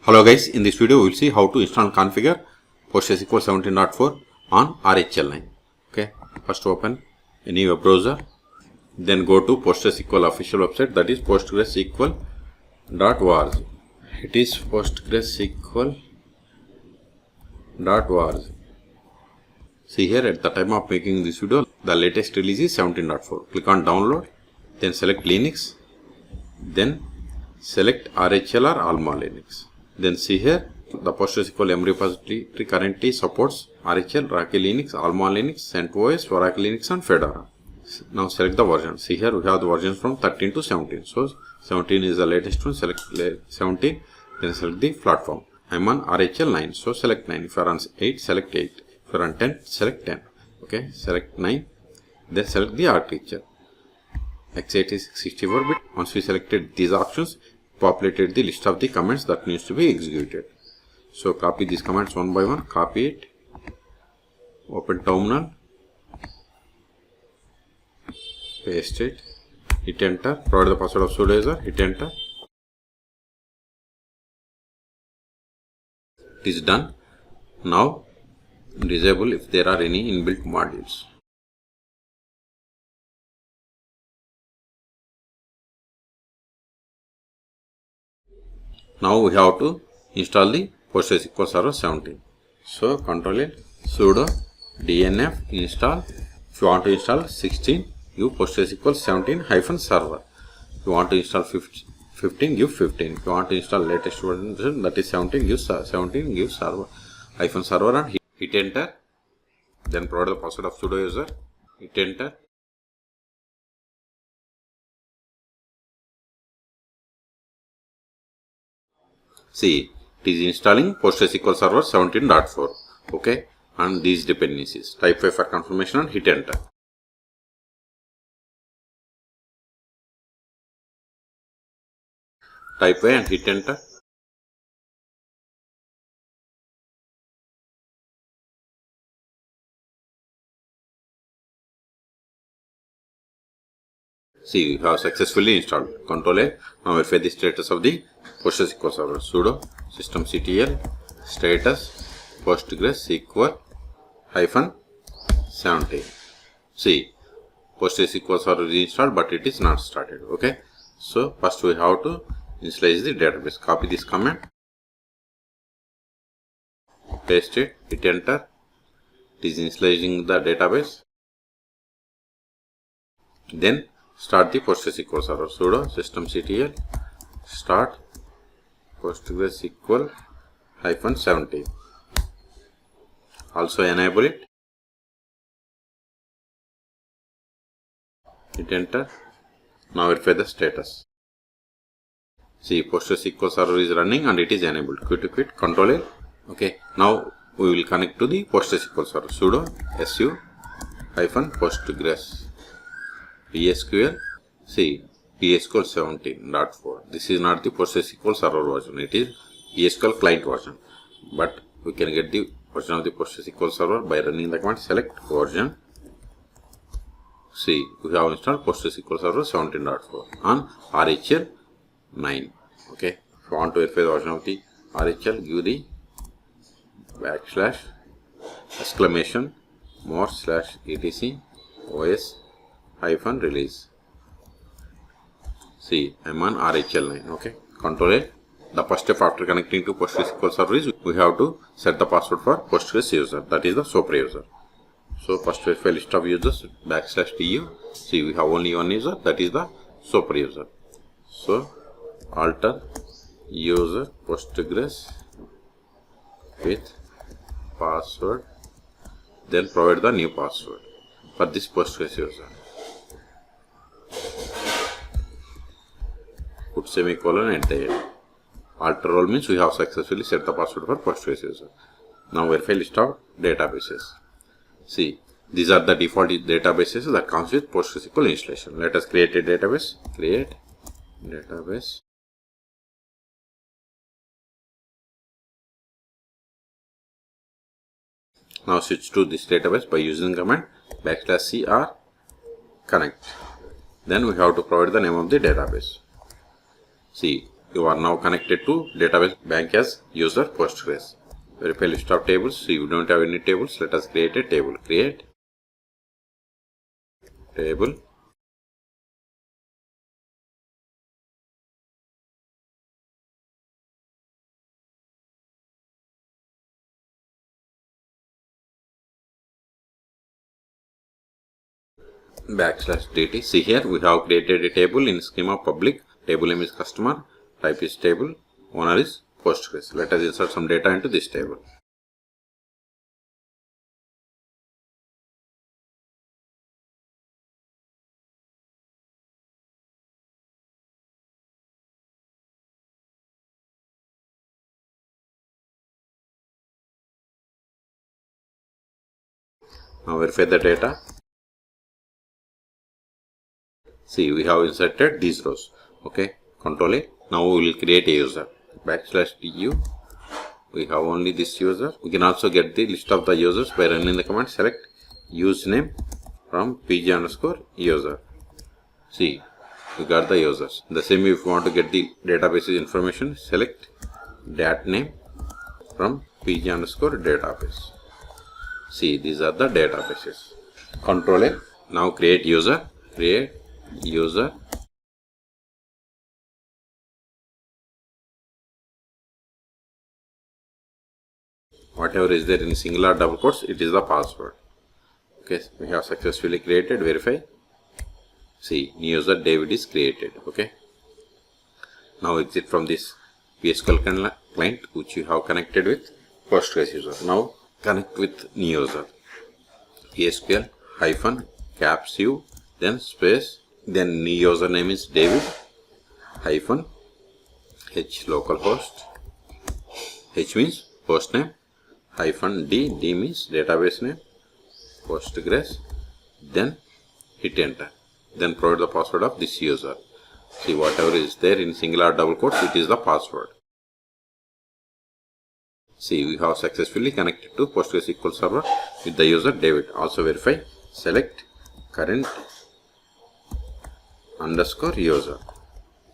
Hello guys, in this video we will see how to install and configure PostgreSQL 17.4 on RHEL 9. Okay, first open any web browser, then go to PostgreSQL official website, that is PostgreSQL.org. It is PostgreSQL.org. See here, at the time of making this video, the latest release is 17.4. Click on download, then select Linux, then select RHEL or Alma Linux. Then see here, the PostgreSQL YUM repository currently supports RHEL, Oracle Linux, Alma Linux, CentOS, Oracle Linux and Fedora. Now select the version. See here, we have the versions from 13 to 17. So 17 is the latest one, select 17, then select the platform. I am on RHEL 9, so select 9. If you are on 8, select 8. If you are on 10, select 10. Okay, select 9, then select the architecture. x86 64-bit. Once we selected these options, populated the list of the commands that needs to be executed. So copy these commands one by one, copy it, open terminal, paste it, hit enter, provide the password of sudo user, hit enter. It is done. Now disable if there are any inbuilt modules. Now we have to install the PostgreSQL Server 17. So Ctrl L, sudo dnf install. If you want to install 16, give PostgreSQL 17-server. If you want to install 15, give 15. If you want to install latest version, that is 17, give 17, give server and hit enter. Then provide the password of sudo user, hit enter. See, it is installing PostgreSQL Server 17.4. Okay, and these dependencies. Type 5 for confirmation and hit enter. Type 5 and hit enter. See, we have successfully installed. Ctrl A. Now verify the status of the PostgreSQL server. Sudo systemctl status PostgreSQL -17. See, PostgreSQL server is installed, but it is not started. Okay, so first we have to initialize the database. Copy this command, paste it, hit enter. It is initializing the database. Then start the PostgreSQL server. Sudo systemctl start PostgreSQL -17. Also enable it. Hit enter. Now verify the status. See, PostgreSQL server is running and it is enabled. Quit. Ctrl L. Okay. Now we will connect to the PostgreSQL server. Sudo su-postgres See, PSQL 17.4. This is not the PostgreSQL server version. It is PSQL client version. But we can get the version of the PostgreSQL server by running the command select version. See, we have installed PostgreSQL server 17.4 on RHEL 9. Okay. If you want to verify the version of the RHEL, give the /more/etc/os-release. See, I am on RHEL 9. Okay. Ctrl A. The first step after connecting to PostgreSQL server is we have to set the password for Postgres user, that is the super user. So first verify list of users /tu. See, we have only one user, that is the super user. So alter user Postgres with password, then provide the new password for this Postgres user. Put semicolon at the end. Alter role means we have successfully set the password for Postgres user. Now verify list of databases. See, these are the default databases that comes with PostgreSQL installation. Let us create a database. Create database. Now switch to this database by using the command /cr connect. Then we have to provide the name of the database. See, you are now connected to database bank as user Postgres. Verify list of tables. See, we don't have any tables. Let us create a table. Create table. /dt. See here we have created a table in schema public. Table name is customer. Type is table. Owner is Postgres. Let us insert some data into this table. Now verify the data. See, we have inserted these rows. Okay, Control A. Now we will create a user. /du. We have only this user. We can also get the list of the users by running the command select username from pg_user. See, we got the users. The same if you want to get the database information, select dat name from pg_database. See, these are the databases. Control A. Now create user. Create user. Whatever is there in singular double quotes, it is the password. Okay, we have successfully created. Verify. See, new user David is created. Okay. Now exit from this PSQL client which you have connected with Postgres user. Now connect with new user. PSQL -caps u, then space, then new user name is David -h localhost. H means host name. -d means database name, Postgres, then hit enter, then provide the password of this user. See, whatever is there in singular double quotes, it is the password. See, we have successfully connected to PostgreSQL server with the user David. Also verify, select current _user.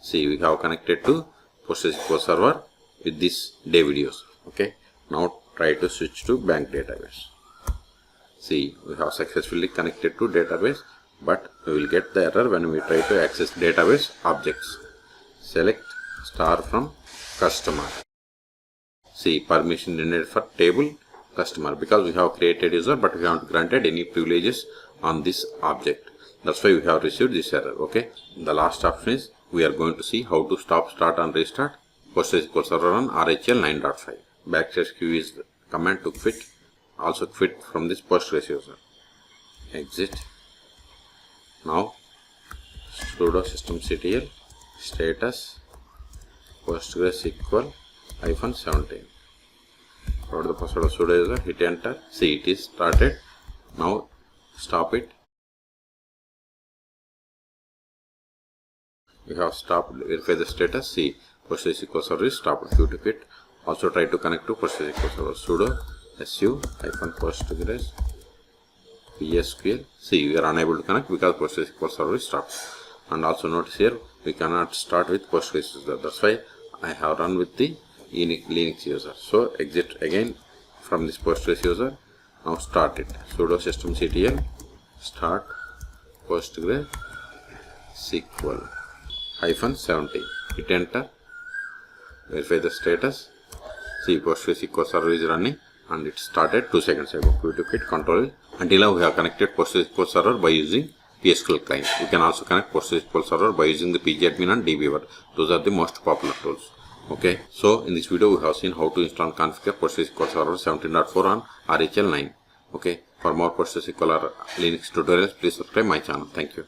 See, we have connected to PostgreSQL server with this David user. Okay, now try to switch to bank database. See, we have successfully connected to database, but we will get the error when we try to access database objects. Select star from customer. See, permission needed for table customer, because we have created user but we haven't granted any privileges on this object. That's why we have received this error. Okay, the last option is we are going to see how to stop, start and restart PostgreSQL server on RHEL 9.5. /q is the command to quit. Also quit from this Postgres user. Exit. Now sudo systemctl status PostgreSQL -17. Provide the password of sudo user. Hit enter. See, it is started. Now stop it. We have stopped. Verify the status. See, PostgreSQL server is stopped. Q to quit. Also try to connect to PostgreSQL server. Sudo su -postgres PSQL. See, we are unable to connect because PostgreSQL server is stopped. And also notice here we cannot start with Postgres user. That's why I have run with the Linux user. So exit again from this Postgres user. Now start it. Sudo systemctl start PostgreSQL -17. Hit enter. Verify the status. See, PostgreSQL server is running and it started 2 seconds ago. Q to quit, Control. Until now we have connected PostgreSQL server by using PSQL client. We can also connect PostgreSQL server by using the pgadmin and dbeaver. Those are the most popular tools. Okay, so in this video we have seen how to install and configure PostgreSQL server 17.4 on RHEL 9. Okay, for more PostgreSQL or Linux tutorials, please subscribe my channel. Thank you.